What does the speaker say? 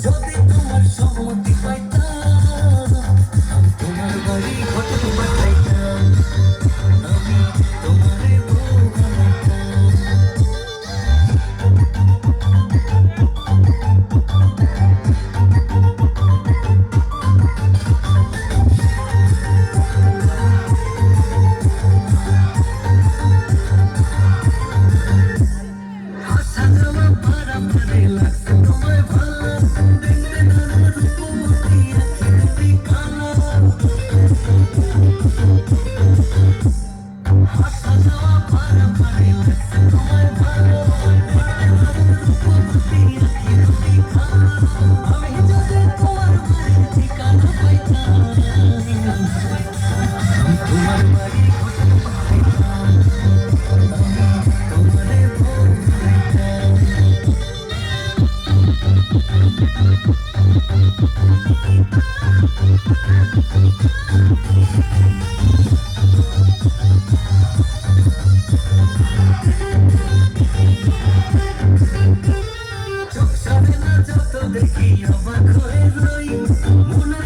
যদি তোমার সম্মতি পাইতাম, আমি তোমার বাড়ি হোটেল পাঠাইতাম, আমি তোমারে বউ বানাইতাম। আসা যাওয়া পারাপারে লাগছে তোমায় ভালো, দেখতে দারুণ রূপবতী আঁখি দুটি কালো। আসা যাওয়া পারাপারে লাগছে তোমায় ভালো, দেখতে দারুণ রূপবতী আঁখি দুটি কালো। আমি যদি তোমার বাড়ির ঠিকানা পাইতাম, আমি তোমার বাড়ি হোটেল পাঠাইতাম, আমি তোমারে বউ বানাইতাম। চোখ সামনে না যত দেখি অবাক হয়ে রই, মনে